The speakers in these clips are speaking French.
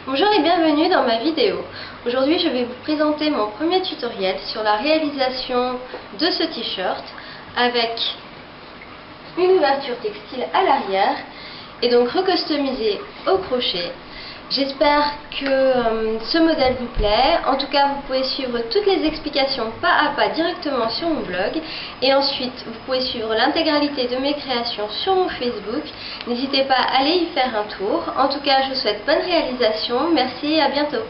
Bonjour et bienvenue dans ma vidéo. Aujourd'hui je vais vous présenter mon premier tutoriel sur la réalisation de ce t-shirt avec une ouverture textile à l'arrière et donc recustomisé au crochet. J'espère que ce modèle vous plaît. En tout cas, vous pouvez suivre toutes les explications pas à pas directement sur mon blog. Et ensuite, vous pouvez suivre l'intégralité de mes créations sur mon Facebook. N'hésitez pas à aller y faire un tour. En tout cas, je vous souhaite bonne réalisation. Merci et à bientôt.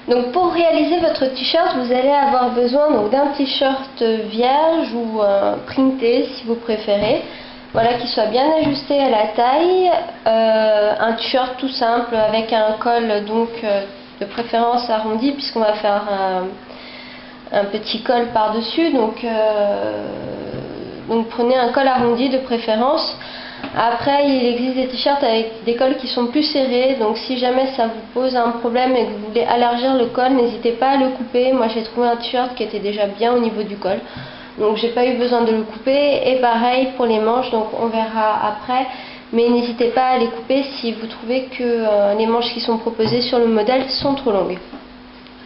Donc pour réaliser votre t-shirt, vous allez avoir besoin d'un t-shirt vierge ou printé si vous préférez. Voilà, qui soit bien ajusté à la taille, un t-shirt tout simple avec un col donc de préférence arrondi puisqu'on va faire un petit col par dessus, donc prenez un col arrondi de préférence. Après il existe des t-shirts avec des cols qui sont plus serrés, donc si jamais ça vous pose un problème et que vous voulez élargir le col, n'hésitez pas à le couper. Moi j'ai trouvé un t-shirt qui était déjà bien au niveau du col, donc j'ai pas eu besoin de le couper. Et pareil pour les manches, donc on verra après, mais n'hésitez pas à les couper si vous trouvez que les manches qui sont proposées sur le modèle sont trop longues.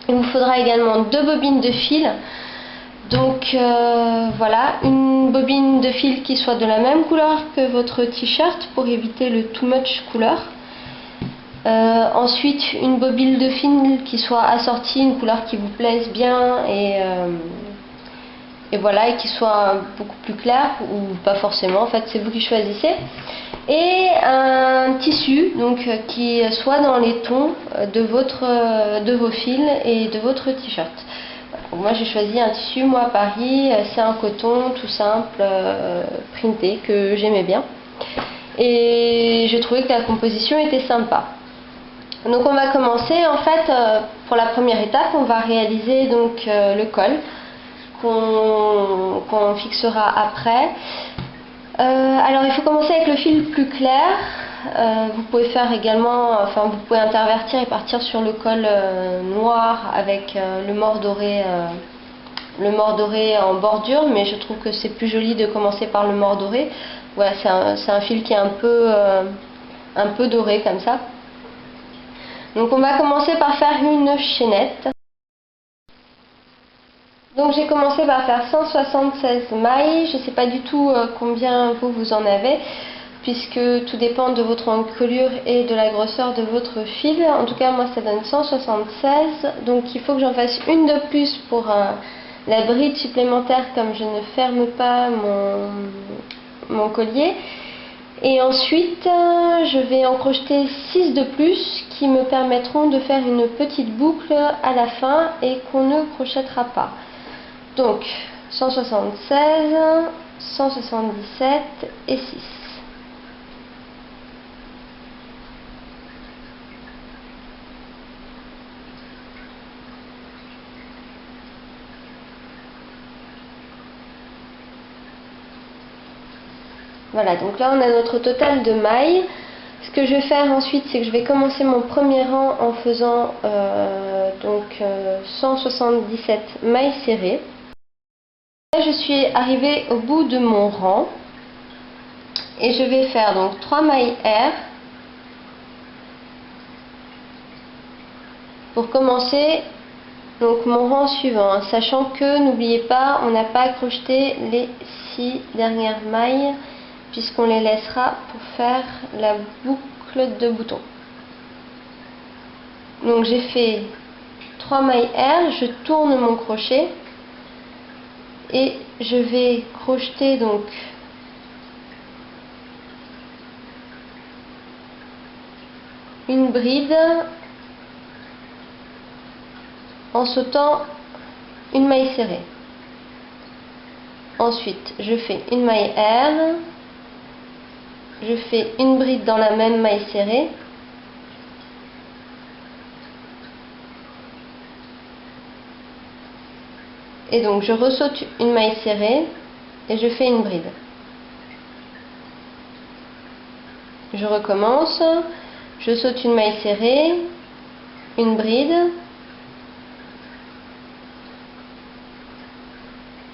Il vous faudra également 2 bobines de fil. Donc voilà, une bobine de fil qui soit de la même couleur que votre t-shirt pour éviter le too much couleur. Ensuite une bobine de fil qui soit assortie, une couleur qui vous plaise bien et voilà, et qui soit beaucoup plus claire ou pas forcément, en fait c'est vous qui choisissez. Et un tissu donc qui soit dans les tons de vos fils et de votre t-shirt. Moi j'ai choisi un tissu, moi à Paris, c'est un coton tout simple, printé, que j'aimais bien. Et je trouvais que la composition était sympa. Donc on va commencer, en fait, pour la première étape, on va réaliser donc le col qu'on fixera après. Alors il faut commencer avec le fil plus clair. Vous pouvez faire également, enfin vous pouvez intervertir et partir sur le col noir avec le mort doré en bordure, mais je trouve que c'est plus joli de commencer par le mort doré. Voilà, c'est un fil qui est un peu doré comme ça. Donc on va commencer par faire une chaînette. Donc j'ai commencé par faire 176 mailles. Je ne sais pas du tout combien vous en avez, puisque tout dépend de votre encolure et de la grosseur de votre fil. En tout cas moi ça donne 176, donc il faut que j'en fasse une de plus pour la bride supplémentaire, comme je ne ferme pas mon collier. Et ensuite je vais en crocheter 6 de plus qui me permettront de faire une petite boucle à la fin et qu'on ne crochettera pas. Donc 176, 177 et 6. Voilà, donc là on a notre total de mailles. Ce que je vais faire ensuite, c'est que je vais commencer mon premier rang en faisant 177 mailles serrées. Là, je suis arrivée au bout de mon rang et je vais faire donc 3 mailles R pour commencer donc mon rang suivant, sachant que n'oubliez pas, on n'a pas crocheté les 6 dernières mailles puisqu'on les laissera pour faire la boucle de bouton. Donc j'ai fait 3 mailles R, je tourne mon crochet et je vais crocheter donc une bride en sautant une maille serrée. Ensuite je fais une maille R, je fais une bride dans la même maille serrée, et donc je ressaute une maille serrée et je fais une bride. Je recommence, je saute une maille serrée, une bride,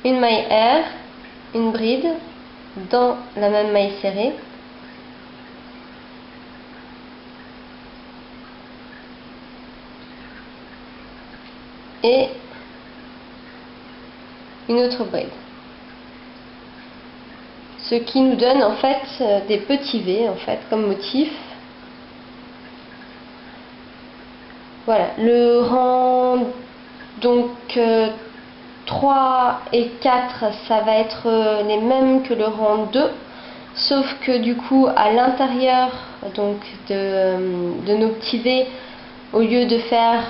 une maille R, une bride dans la même maille serrée, et une autre bride. Ce qui nous donne en fait des petits V en fait comme motif. Voilà, le rang donc 3 et 4, ça va être les mêmes que le rang 2, sauf que du coup à l'intérieur donc de nos petits V, au lieu de faire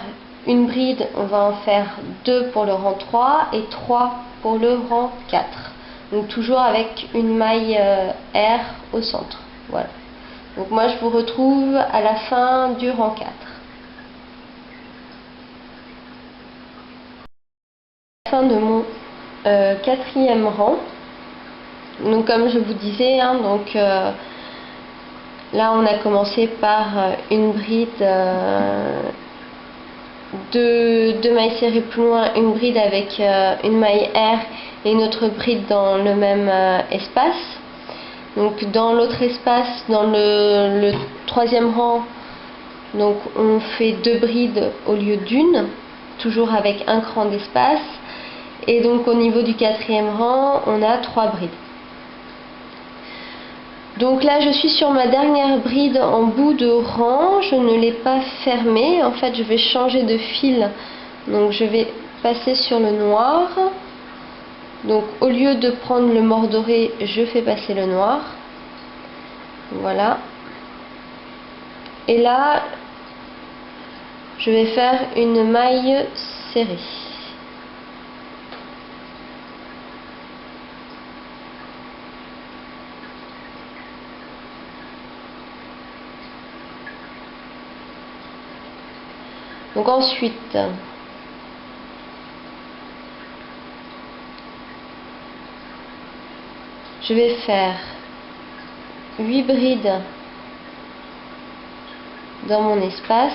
une bride, on va en faire 2 pour le rang 3 et 3 pour le rang 4. Donc toujours avec une maille R au centre. Voilà. Donc moi je vous retrouve à la fin du rang 4. Fin de mon quatrième rang. Donc comme je vous disais, hein, donc là on a commencé par une bride, deux mailles serrées plus loin, une bride avec une maille R et une autre bride dans le même espace. Donc dans l'autre espace, dans le troisième rang, donc on fait 2 brides au lieu d'une, toujours avec un cran d'espace. Et donc au niveau du quatrième rang, on a 3 brides. Donc là je suis sur ma dernière bride en bout de rang, je ne l'ai pas fermée, en fait je vais changer de fil, donc je vais passer sur le noir. Donc au lieu de prendre le mordoré, je fais passer le noir. Voilà. Et là, je vais faire une maille serrée. Donc ensuite, je vais faire 8 brides dans mon espace.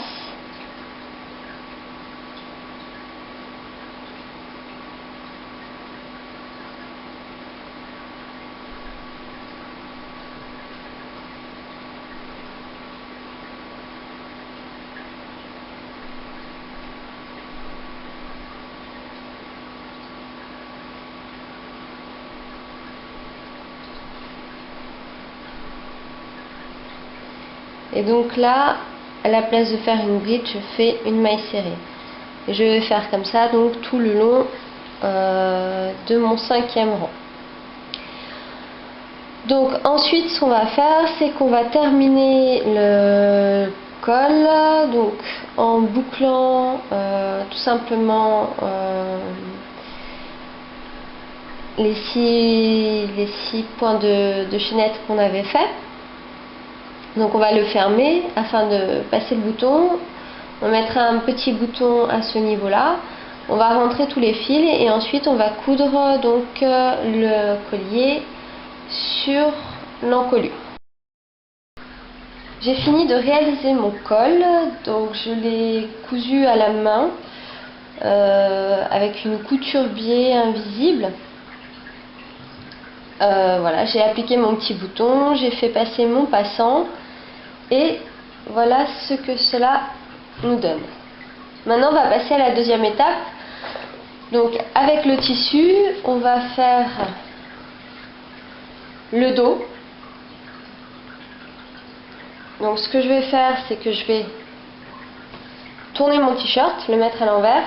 Et donc là, à la place de faire une bride, je fais une maille serrée. Et je vais faire comme ça donc tout le long de mon cinquième rang. Donc ensuite, ce qu'on va faire, c'est qu'on va terminer le col donc en bouclant tout simplement les six points de chaînette qu'on avait fait. Donc on va le fermer afin de passer le bouton. On mettra un petit bouton à ce niveau là. On va rentrer tous les fils et ensuite on va coudre donc le collier sur l'encolure. J'ai fini de réaliser mon col, donc je l'ai cousu à la main avec une couture biais invisible. Voilà, j'ai appliqué mon petit bouton, j'ai fait passer mon passant et voilà ce que cela nous donne. Maintenant on va passer à la deuxième étape. Donc avec le tissu, on va faire le dos. Donc ce que je vais faire, c'est que je vais tourner mon t-shirt, le mettre à l'envers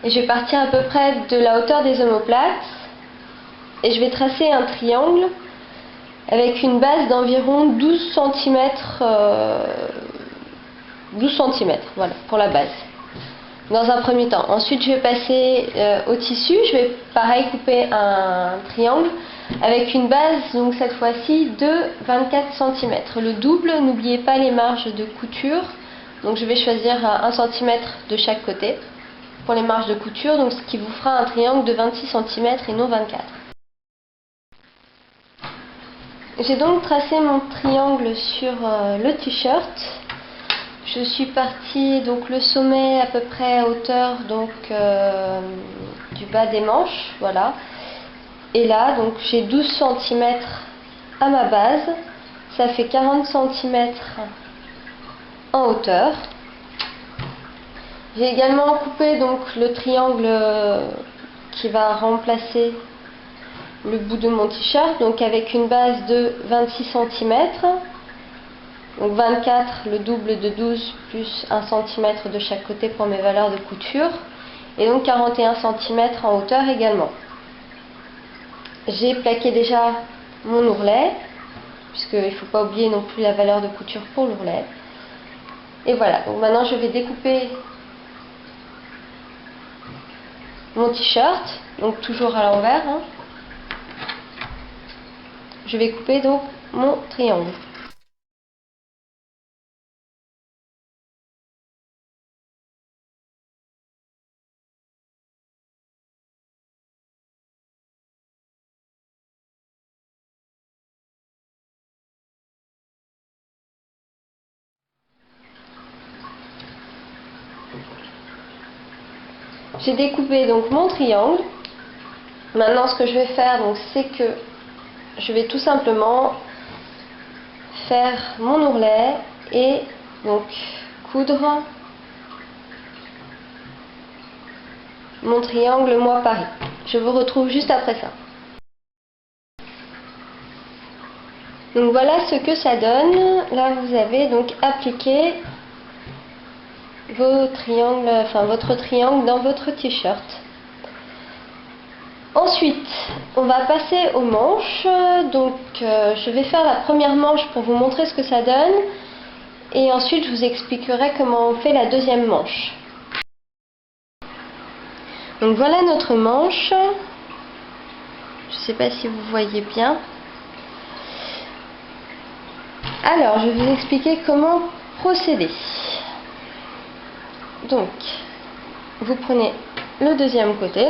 et je vais partir à peu près de la hauteur des omoplates et je vais tracer un triangle avec une base d'environ 12 cm, voilà, pour la base, dans un premier temps. Ensuite, je vais passer au tissu, je vais pareil couper un triangle avec une base, donc cette fois-ci, de 24 cm. Le double, n'oubliez pas les marges de couture, donc je vais choisir 1 cm de chaque côté pour les marges de couture, donc ce qui vous fera un triangle de 26 cm et non 24. J'ai donc tracé mon triangle sur le t-shirt. Je suis partie donc le sommet à peu près à hauteur donc du bas des manches, voilà. Et là donc j'ai 12 cm à ma base, ça fait 40 cm en hauteur. J'ai également coupé donc le triangle qui va remplacer le bout de mon t-shirt, donc avec une base de 26 cm, donc 24, le double de 12 plus 1 cm de chaque côté pour mes valeurs de couture, et donc 41 cm en hauteur également. J'ai plaqué déjà mon ourlet, puisqu'il ne faut pas oublier non plus la valeur de couture pour l'ourlet. Et voilà, donc maintenant je vais découper mon t-shirt, donc toujours à l'envers. Je vais couper donc mon triangle. J'ai découpé donc mon triangle. Maintenant, ce que je vais faire, donc, c'est que je vais tout simplement faire mon ourlet et donc coudre mon triangle moi Paris. Je vous retrouve juste après ça. Donc voilà ce que ça donne. Là, vous avez donc appliqué vos triangles, enfin votre triangle dans votre t-shirt. Ensuite, on va passer aux manches. Donc, je vais faire la première manche pour vous montrer ce que ça donne. Et ensuite, je vous expliquerai comment on fait la deuxième manche. Donc, voilà notre manche. Je ne sais pas si vous voyez bien. Alors, je vais vous expliquer comment procéder. Donc, vous prenez le deuxième côté.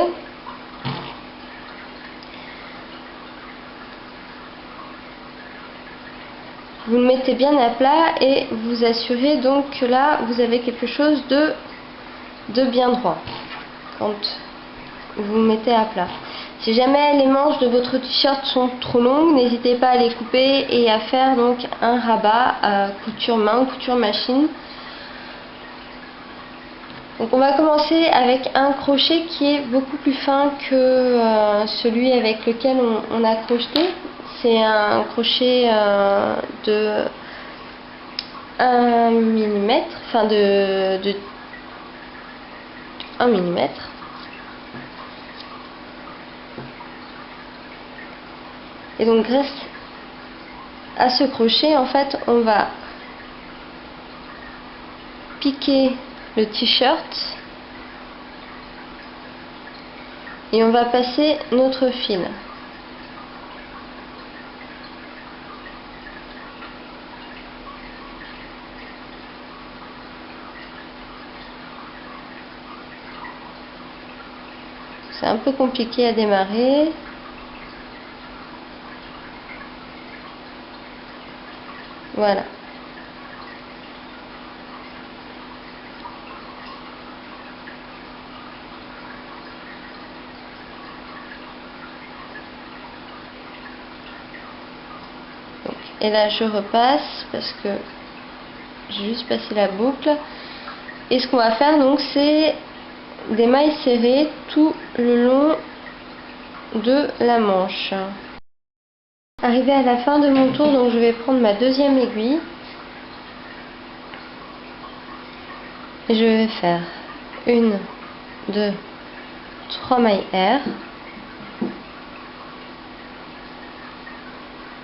Vous le mettez bien à plat et vous assurez donc que là vous avez quelque chose de bien droit quand vous le mettez à plat. Si jamais les manches de votre t-shirt sont trop longues, n'hésitez pas à les couper et à faire donc un rabat à couture main, couture machine. Donc on va commencer avec un crochet qui est beaucoup plus fin que celui avec lequel on a crocheté. C'est un crochet de 1 mm, enfin de 1 mm. Et donc grâce à ce crochet, en fait, on va piquer le t-shirt et on va passer notre fil. C'est un peu compliqué à démarrer. Voilà. Donc, et là je repasse parce que j'ai juste passé la boucle. Et ce qu'on va faire donc c'est des mailles serrées tout le long de la manche. Arrivé à la fin de mon tour, donc je vais prendre ma deuxième aiguille et je vais faire 1, 2, 3 mailles R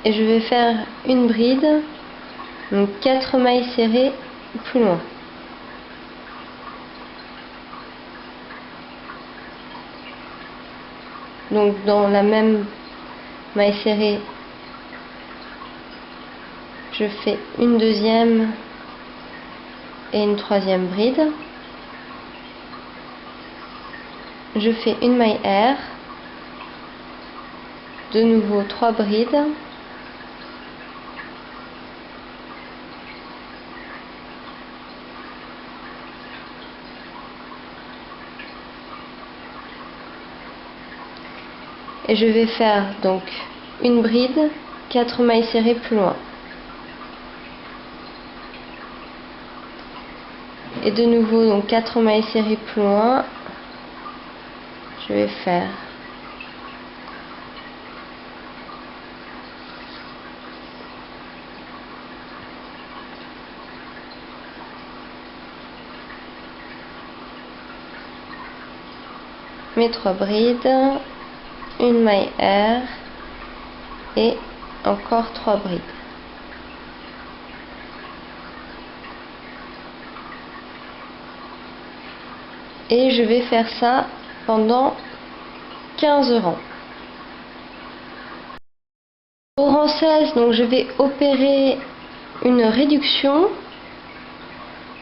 et je vais faire une bride, donc 4 mailles serrées plus loin. Donc dans la même maille serrée, je fais une deuxième et une troisième bride. Je fais une maille R, de nouveau 3 brides, et je vais faire donc une bride, 4 mailles serrées plus loin. Et de nouveau, donc 4 mailles serrées plus loin, je vais faire mes 3 brides, une maille R et encore 3 brides. Et je vais faire ça pendant 15 rangs. Au rang 16, donc je vais opérer une réduction.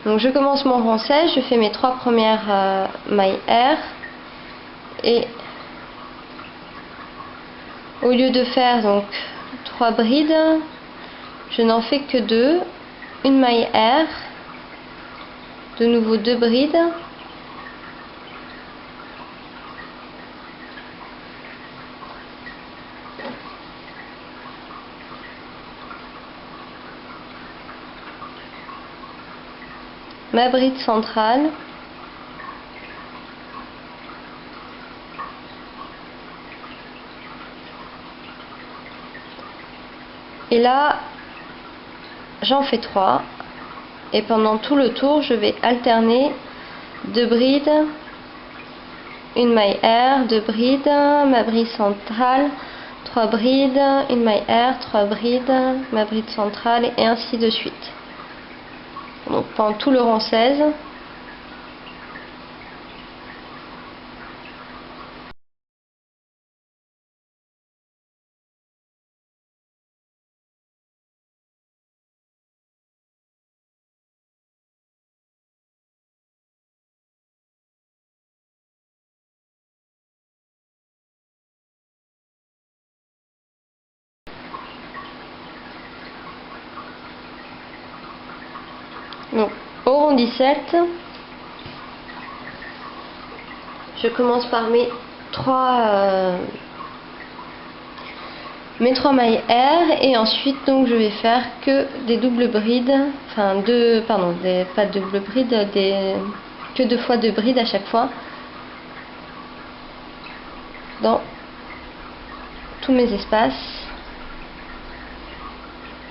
Donc je commence mon rang 16, je fais mes 3 premières mailles R et au lieu de faire donc 3 brides, je n'en fais que 2, une maille R, de nouveau 2 brides, ma bride centrale, et là j'en fais 3 et pendant tout le tour je vais alterner 2 brides, une maille R, 2 brides, ma bride centrale, 3 brides, une maille R, 3 brides, ma bride centrale et ainsi de suite. Donc pendant tout le rang 16. Donc, au rang 17, je commence par mes 3 mailles R et ensuite donc je vais faire que des doubles brides, enfin pas double brides, que 2 fois 2 brides à chaque fois dans tous mes espaces.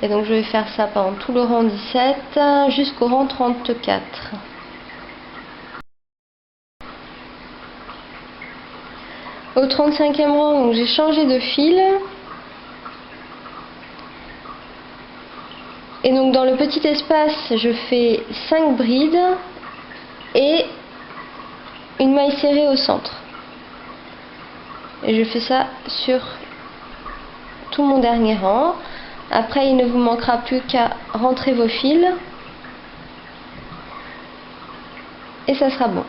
Et donc je vais faire ça pendant tout le rang 17 jusqu'au rang 34. Au 35e rang, j'ai changé de fil. Et donc dans le petit espace, je fais 5 brides et une maille serrée au centre. Et je fais ça sur tout mon dernier rang. Après, il ne vous manquera plus qu'à rentrer vos fils. Et ça sera bon.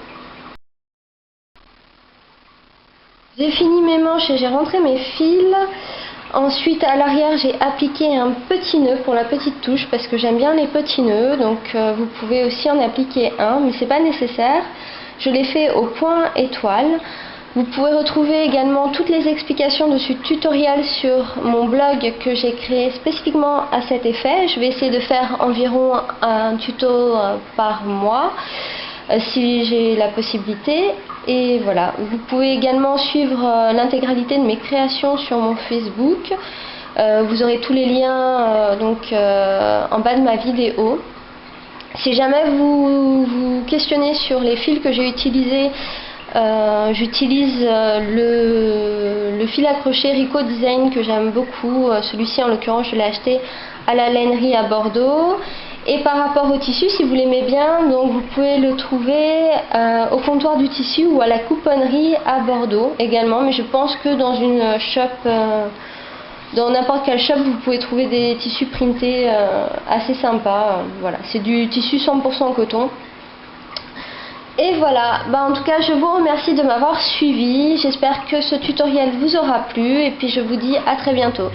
J'ai fini mes manches et j'ai rentré mes fils. Ensuite, à l'arrière, j'ai appliqué un petit nœud pour la petite touche parce que j'aime bien les petits nœuds. Donc, vous pouvez aussi en appliquer un, mais c'est pas nécessaire. Je l'ai fait au point étoile. Vous pouvez retrouver également toutes les explications de ce tutoriel sur mon blog que j'ai créé spécifiquement à cet effet. Je vais essayer de faire environ un tuto par mois si j'ai la possibilité. Et voilà, vous pouvez également suivre l'intégralité de mes créations sur mon Facebook. Vous aurez tous les liens en bas de ma vidéo. Si jamais vous vous questionnez sur les fils que j'ai utilisés, j'utilise le fil accroché Rico Design que j'aime beaucoup. Celui-ci en l'occurrence je l'ai acheté à la lainerie à Bordeaux. Et par rapport au tissu, si vous l'aimez bien, donc vous pouvez le trouver au comptoir du tissu ou à la couponnerie à Bordeaux également. Mais je pense que dans une shop, dans n'importe quel shop, vous pouvez trouver des tissus printés assez sympas. Voilà, c'est du tissu 100% coton. Et voilà, en tout cas je vous remercie de m'avoir suivi, j'espère que ce tutoriel vous aura plu et puis je vous dis à très bientôt.